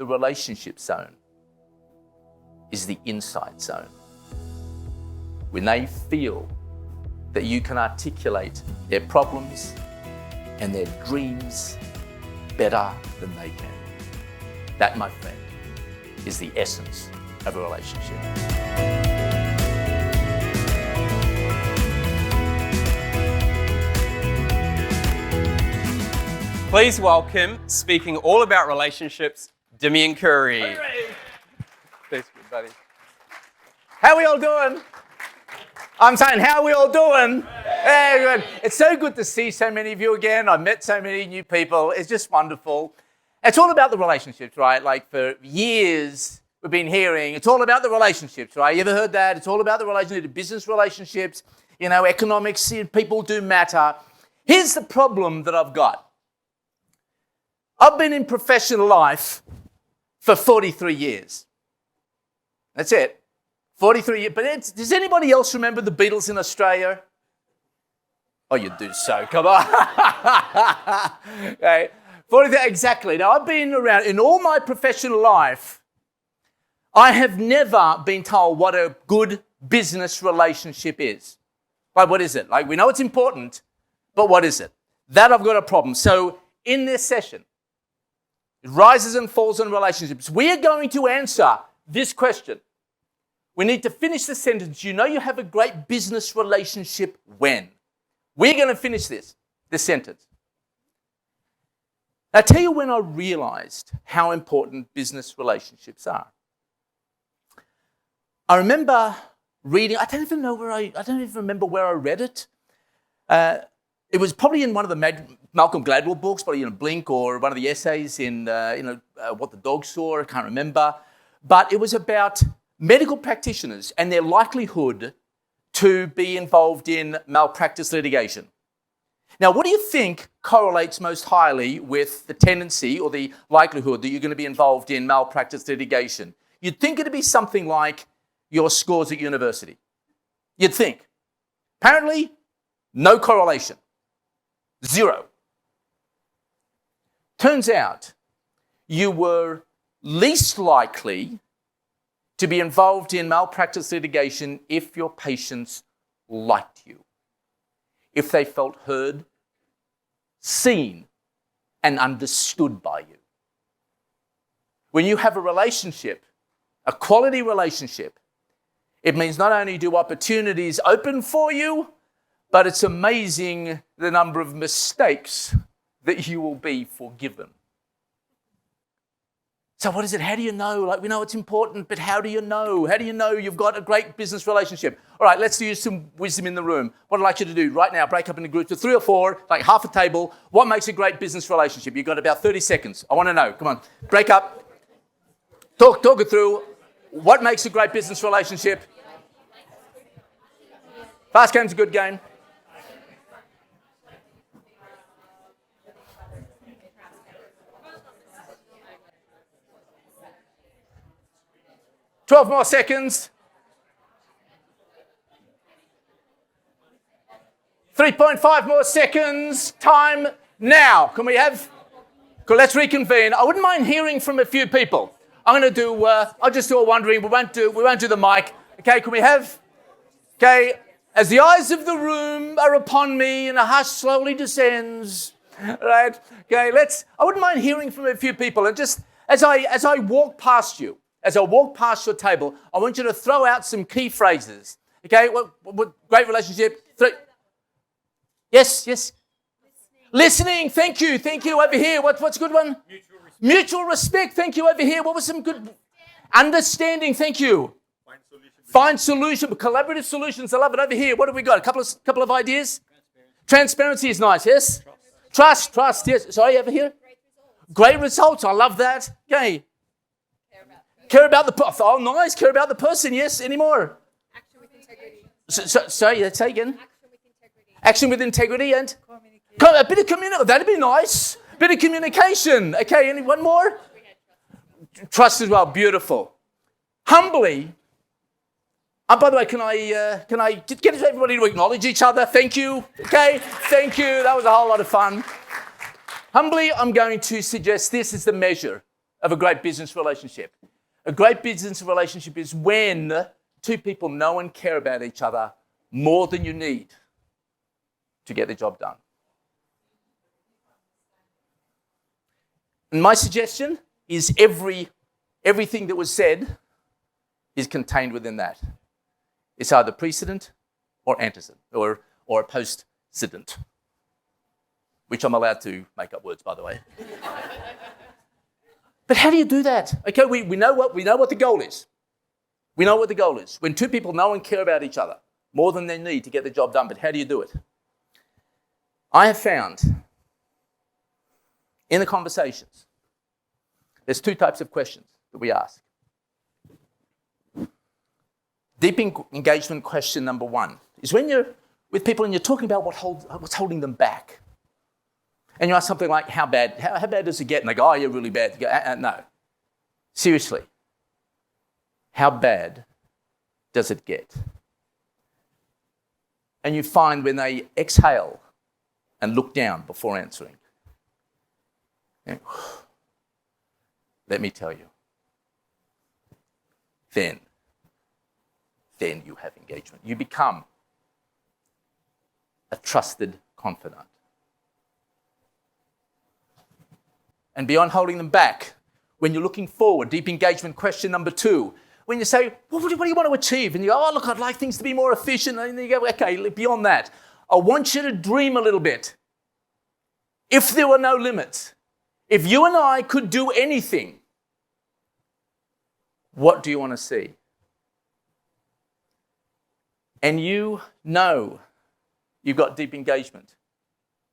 the relationship zone is the insight zone. When they feel that you can articulate their problems and their dreams better than they can. That, my friend, is the essence of a relationship. Please welcome, speaking all about relationships, Damian Curry. Thanks, good buddy. How are we all doing? I'm saying, how are we all doing? Hey, good. It's so good to see so many of you again. I've met so many new people. It's just wonderful. It's all about the relationships, right? Like for years, we've been hearing, it's all about the relationships, right? You ever heard that? It's all about the relationship, the business relationships, economics, people do matter. Here's the problem that I've got. I've been in professional life for 43 years. That's it. 43 years. But does anybody else remember the Beatles in Australia? Oh, you do so. Come on. Okay. 43, exactly. Now, I've been around in all my professional life. I have never been told what a good business relationship is. Like, what is it? Like, we know it's important, but what is it? That I've got a problem. So, in this session, it rises and falls on relationships. We are going to answer this question. We need to finish the sentence. You know you have a great business relationship when? We're going to finish this sentence. I'll tell you when I realized how important business relationships are. I remember reading, I don't even remember where I read it. It was probably in one of the Malcolm Gladwell books, probably Blink, or one of the essays in What the Dog Saw, I can't remember. But it was about medical practitioners and their likelihood to be involved in malpractice litigation. Now, what do you think correlates most highly with the tendency or the likelihood that you're going to be involved in malpractice litigation? You'd think it'd be something like your scores at university. You'd think. Apparently, no correlation. Zero. Turns out you were least likely to be involved in malpractice litigation if your patients liked you, if they felt heard, seen, and understood by you. When you have a relationship, a quality relationship, it means not only do opportunities open for you, but it's amazing the number of mistakes that you will be forgiven. So what is it? How do you know? Like, we know it's important, but how do you know? How do you know you've got a great business relationship? All right, let's use some wisdom in the room. What I'd like you to do right now, break up into groups of 3 or 4, like half a table. What makes a great business relationship? You've got about 30 seconds. I want to know. Come on, break up. Talk it through. What makes a great business relationship? Fast game's a good game. $12 more seconds. 3.5 more seconds. Time now. Let's reconvene. I wouldn't mind hearing from a few people. I'm going to do, I'll just do a wondering. We won't do the mic. Okay, can we have, okay, as the eyes of the room are upon me and a hush slowly descends, right? Okay, I wouldn't mind hearing from a few people. And just as I walk past you, as I walk past your table, I want you to throw out some key phrases. Okay, what great relationship. Yes. Listening. Thank you. Over here. What's a good one? Mutual respect. Thank you. Over here. What was some good? Understanding. Thank you. Find solution. Collaborative solutions. I love it. Over here. What have we got? A couple of ideas. Transparency is nice. Yes. Trust. Yes. Sorry. Over here. Great results. I love that. Okay. Care about the person. Oh, nice. Care about the person. Yes. Any more? Action with integrity. Sorry, let's say again. Action with integrity. Action with integrity and? A bit of communication. That'd be nice. Bit of communication. Okay, one more? Trust as well. Beautiful. Humbly. By the way, can I get everybody to acknowledge each other? Thank you. Okay. Thank you. That was a whole lot of fun. Humbly, I'm going to suggest this is the measure of a great business relationship? A great business relationship is when two people know and care about each other more than you need to get the job done. And my suggestion is everything that was said is contained within that. It's either precedent or antecedent or post-cident, which I'm allowed to make up words, by the way. But how do you do that? Okay, we know what the goal is. We know what the goal is. When two people know and care about each other more than they need to get the job done, but how do you do it? I have found in the conversations, there's two types of questions that we ask. Deep engagement question number one is when you're with people and you're talking about what's holding them back. And you ask something like, how bad does it get? And they go, oh, you're really bad. You go, no. Seriously. How bad does it get? And you find when they exhale and look down before answering, let me tell you, then you have engagement. You become a trusted confidant. And beyond holding them back, when you're looking forward, deep engagement question number two, when you say, well, what do you want to achieve? And you go, oh, look, I'd like things to be more efficient. And you go, okay, beyond that, I want you to dream a little bit. If there were no limits, if you and I could do anything, what do you want to see? And you know you've got deep engagement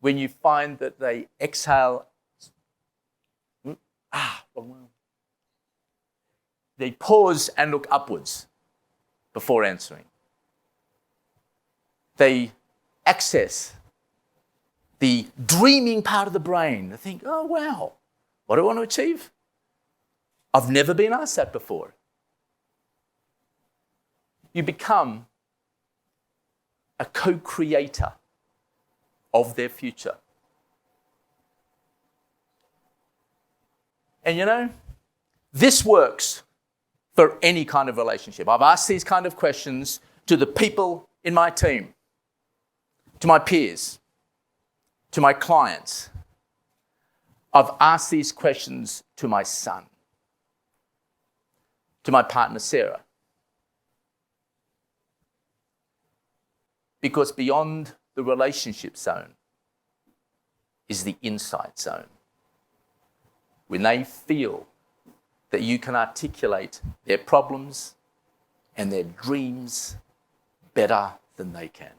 when you find that they exhale. They pause and look upwards before answering. They access the dreaming part of the brain. They think, oh, wow, what do I want to achieve? I've never been asked that before. You become a co-creator of their future. And you know, this works for any kind of relationship. I've asked these kind of questions to the people in my team, to my peers, to my clients. I've asked these questions to my son, to my partner, Sarah. Because beyond the relationship zone is the insight zone. When they feel that you can articulate their problems and their dreams better than they can.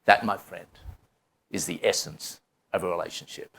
That, my friend, is the essence of a relationship.